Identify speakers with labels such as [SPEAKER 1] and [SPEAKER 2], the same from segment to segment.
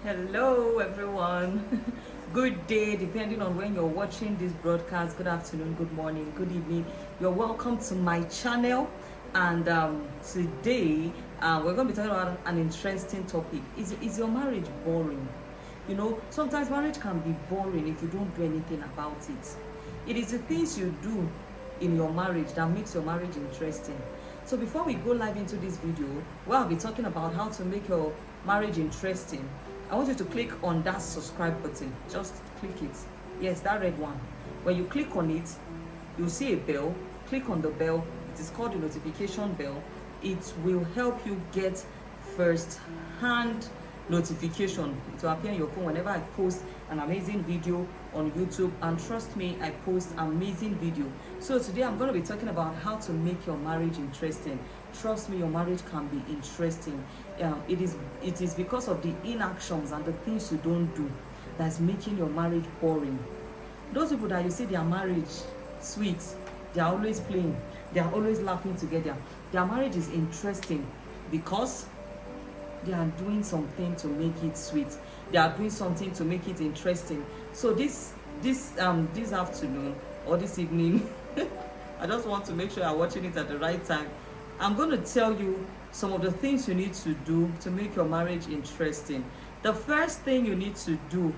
[SPEAKER 1] Hello, everyone. Good day, depending on when you're watching this broadcast. Good afternoon, good morning, good evening. You're welcome to my channel. And today, we're going to be talking about an interesting topic. Is your marriage boring? You know, sometimes marriage can be boring if you don't do anything about it. It is the things you do in your marriage that makes your marriage interesting. So before we go live into this video, where I'll be talking about how to make your marriage interesting, I want you to click on that subscribe button. Just click it. Yes, that red one. When you click on it, you'll see a bell. Click on the bell. It is called the notification bell. It will help you get first hand notification. It will appear on your phone whenever I post an amazing video on YouTube, and trust me, I post amazing video. So today I'm going to be talking about how to make your marriage interesting. Trust me, your marriage can be interesting. It is because of the inactions and the things you don't do that's making your marriage boring. Those people that you see their marriage sweet, they are always playing, they are always laughing together, their marriage is interesting because they are doing something to make it sweet. They are doing something to make it interesting. So this afternoon or this evening, I just want to make sure you're watching it at the right time. I'm going to tell you some of the things you need to do to make your marriage interesting. The first thing you need to do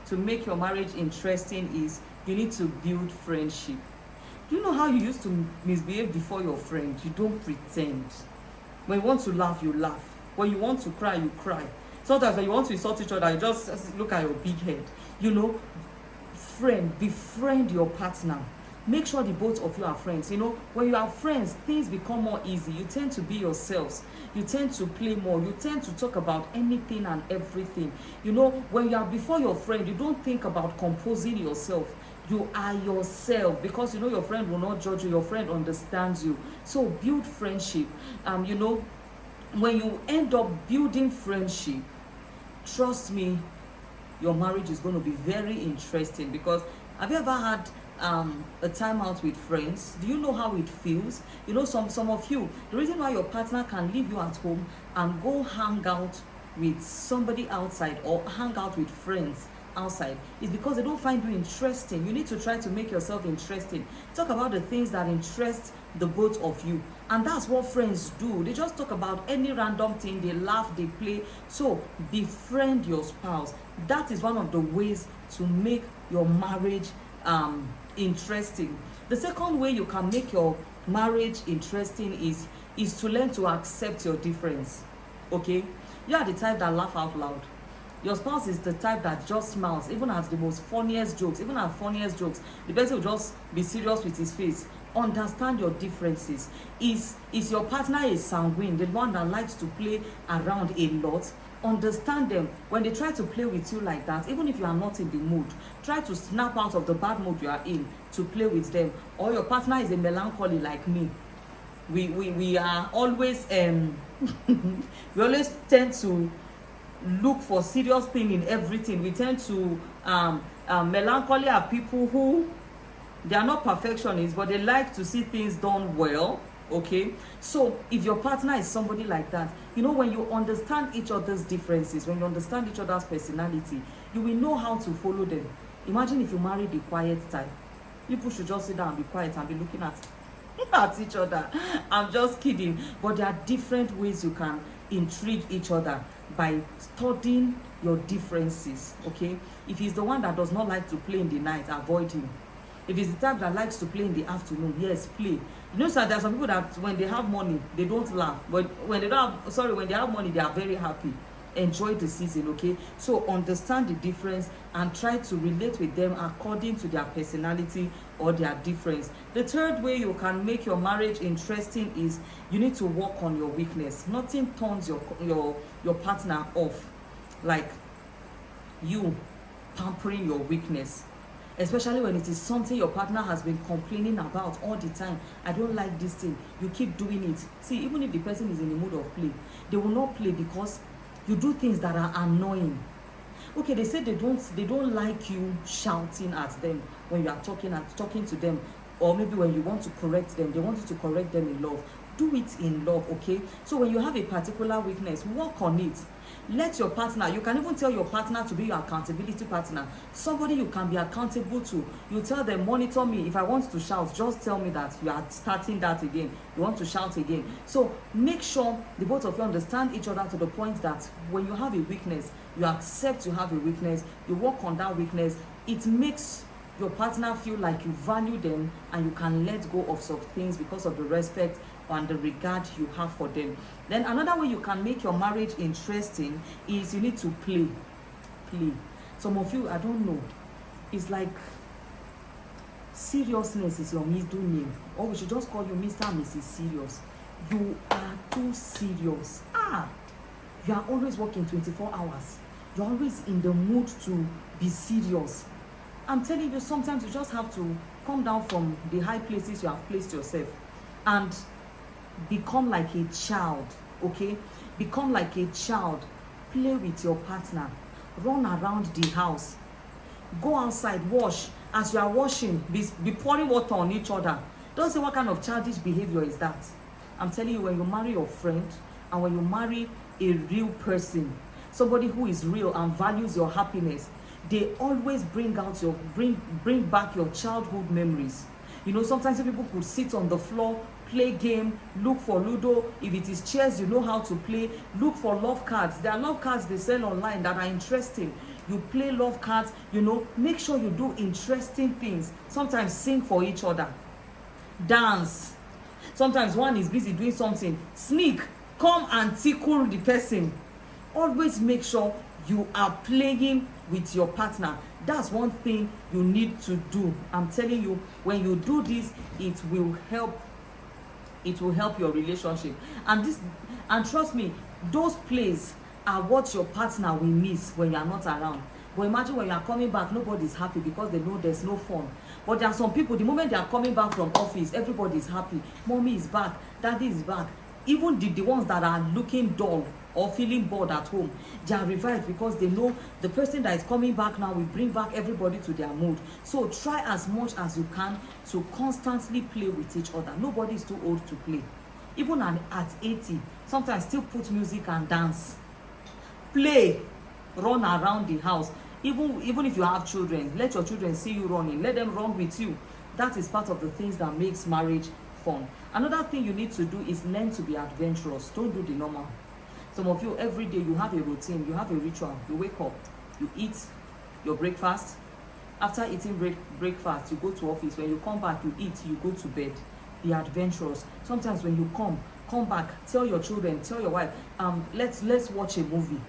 [SPEAKER 1] to make your marriage interesting is you need to build friendship. Do you know how you used to misbehave before your friend? You don't pretend. When you want to laugh, you laugh. When you want to cry, you cry. Sometimes when you want to insult each other, you just look at your big head. You know, befriend your partner. Make sure the both of you are friends. You know, when you are friends, things become more easy. You tend to be yourselves. You tend to play more. You tend to talk about anything and everything. You know, when you are before your friend, you don't think about composing yourself. You are yourself because you know your friend will not judge you. Your friend understands you. So build friendship. You know, when you end up building friendship, trust me, your marriage is going to be very interesting. Because have you ever had a time out with friends? Do you know how it feels? You know, some of you, the reason why your partner can leave you at home and go hang out with somebody outside or hang out with friends outside is because they don't find you interesting. You need to try to make yourself interesting. Talk about the things that interest the both of you, and that's what friends do. They just talk about any random thing, they laugh, they play. So befriend your spouse. That is one of the ways to make your marriage interesting. The second way you can make your marriage interesting is to learn to accept your difference. Okay, you are the type that laugh out loud. Your spouse is the type that just smiles even at the most funniest jokes. Even at funniest jokes, the person will just be serious with his face. Understand your differences. Is your partner a sanguine, the one that likes to play around a lot? Understand them. When they try to play with you like that, even if you are not in the mood, try to snap out of the bad mood you are in to play with them. Or your partner is a melancholy like me. We are always we always tend to look for serious thing in everything. We tend to melancholy are people who, they are not perfectionists, but they like to see things done well. Okay, so if your partner is somebody like that, you know, when you understand each other's differences, when you understand each other's personality, you will know how to follow them. Imagine if you marry the quiet type. People should just sit down and be quiet and be looking at each other. I'm just kidding. But there are different ways you can intrigue each other by studying your differences. Okay, if he's the one that does not like to play in the night, avoid him. If he's the type that likes to play in the afternoon, yes, play. You know, sir, there are some people that when they have money, they don't laugh. But when they don't have, when they have money, they are very happy. Enjoy the season, okay? So understand the difference and try to relate with them according to their personality or their difference. The third way you can make your marriage interesting is you need to work on your weakness. Nothing turns your partner off like you pampering your weakness. Especially when it is something your partner has been complaining about all the time. I don't like this thing. You keep doing it. See, even if the person is in the mood of play, they will not play because you do things that are annoying. Okay, they say they don't like you shouting at them when you are talking to them, or maybe when you want to correct them, they want you to correct them in love. Do it in love, okay? So when you have a particular weakness, work on it. Let your partner, you can even tell your partner to be your accountability partner, somebody you can be accountable to. You tell them, monitor me. If I want to shout, just tell me that you are starting that again, you want to shout again. So make sure the both of you understand each other to the point that when you have a weakness, you accept you have a weakness, you work on that weakness. It makes your partner feel like you value them, and you can let go of some things because of the respect and the regard you have for them. Then another way you can make your marriage interesting is you need to play. Some of you, I don't know, it's like seriousness is your middle name, or we should just call you Mr. and Mrs. Serious. You are too serious. You are always working 24 hours. You're always in the mood to be serious. I'm telling you, sometimes you just have to come down from the high places you have placed yourself and become like a child, okay? Become like a child. Play with your partner. Run around the house. Go outside, wash. As you are washing, be pouring water on each other. Don't say what kind of childish behavior is that. I'm telling you, when you marry your friend and when you marry a real person, somebody who is real and values your happiness, they always bring back your childhood memories. You know, sometimes people could sit on the floor, play game, look for Ludo. If it is chess, you know how to play. Look for love cards. There are love cards they sell online that are interesting. You play love cards, you know, make sure you do interesting things. Sometimes sing for each other. Dance. Sometimes one is busy doing something. Sneak, come and tickle the person. Always make sure you are playing with your partner. That's one thing you need to do. I'm telling you, when you do this, it will help your relationship. And trust me, those plays are what your partner will miss when you are not around. But imagine when you are coming back, nobody's happy because they know there's no fun. But there are some people, the moment they are coming back from office, everybody is happy. Mommy is back, daddy is back. Even the ones that are looking dull or feeling bored at home, they are revived because they know the person that is coming back now will bring back everybody to their mood. So try as much as you can to constantly play with each other. Nobody is too old to play. Even at 80, sometimes still put music and dance. Play, run around the house. Even if you have children, let your children see you running. Let them run with you. That is part of the things that makes marriage fun. Another thing you need to do is learn to be adventurous. Don't do the normal. Some of you, every day you have a routine, you have a ritual. You wake up, you eat your breakfast. After eating breakfast, you go to office. When you come back, you eat, you go to bed. Be adventurous. Sometimes when you come back, tell your children, tell your wife, let's watch a movie.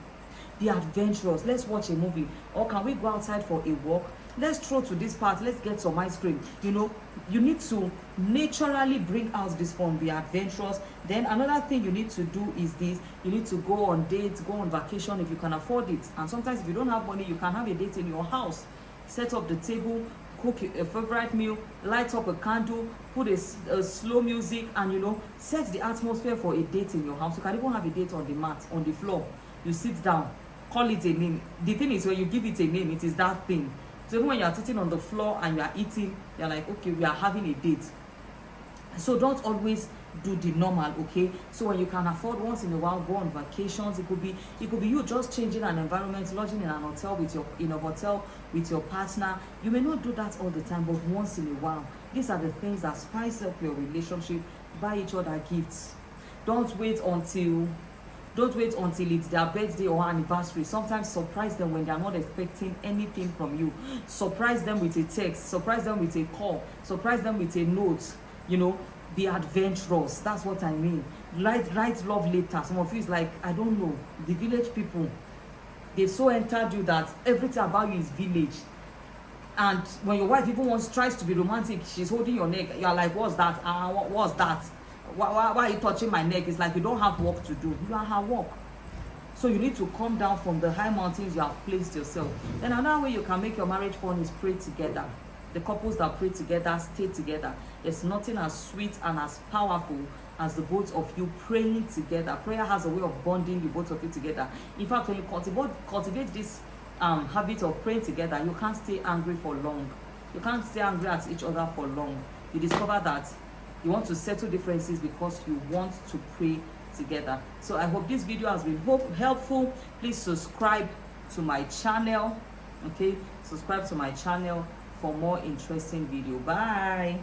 [SPEAKER 1] Be adventurous. Let's watch a movie. Or can we go outside for a walk? Let's stroll to this part. Let's get some ice cream. You know, you need to naturally bring out this fun. Be adventurous. Then another thing you need to do is this. You need to go on dates, go on vacation if you can afford it. And sometimes if you don't have money, you can have a date in your house. Set up the table, cook a favorite meal, light up a candle, put a slow music, and you know, set the atmosphere for a date in your house. You can even have a date on the mat, on the floor. You sit down, call it a name. The thing is, when you give it a name, it is that thing. So even when you are sitting on the floor and you are eating, you're like, okay, we are having a date. So don't always do the normal, okay? So when you can afford, once in a while, go on vacations. It could be you just changing an environment, lodging in an hotel with your partner. You may not do that all the time, but once in a while. These are the things that spice up your relationship. Buy each other gifts. Don't wait until it's their birthday or anniversary. Sometimes surprise them when they are not expecting anything from you. Surprise them with a text, surprise them with a call, surprise them with a note. You know, be adventurous. That's what I mean. Write love letters. Some of you is like, I don't know, the village people, they so entered you that everything about you is village. And when your wife even tries to be romantic, she's holding your neck. You're like, what's that? What's that? Why are you touching my neck? It's like you don't have work to do. You are her work. So you need to come down from the high mountains you have placed yourself. Then another way you can make your marriage fun is pray together. The couples that pray together stay together. There's nothing as sweet and as powerful as the both of you praying together. Prayer has a way of bonding the both of you together. In fact, when you cultivate this habit of praying together, you can't stay angry for long. You can't stay angry at each other for long. You discover that you want to settle differences because you want to pray together. So I hope this video has been helpful. Please subscribe to my channel. Okay, subscribe to my channel for more interesting video. Bye.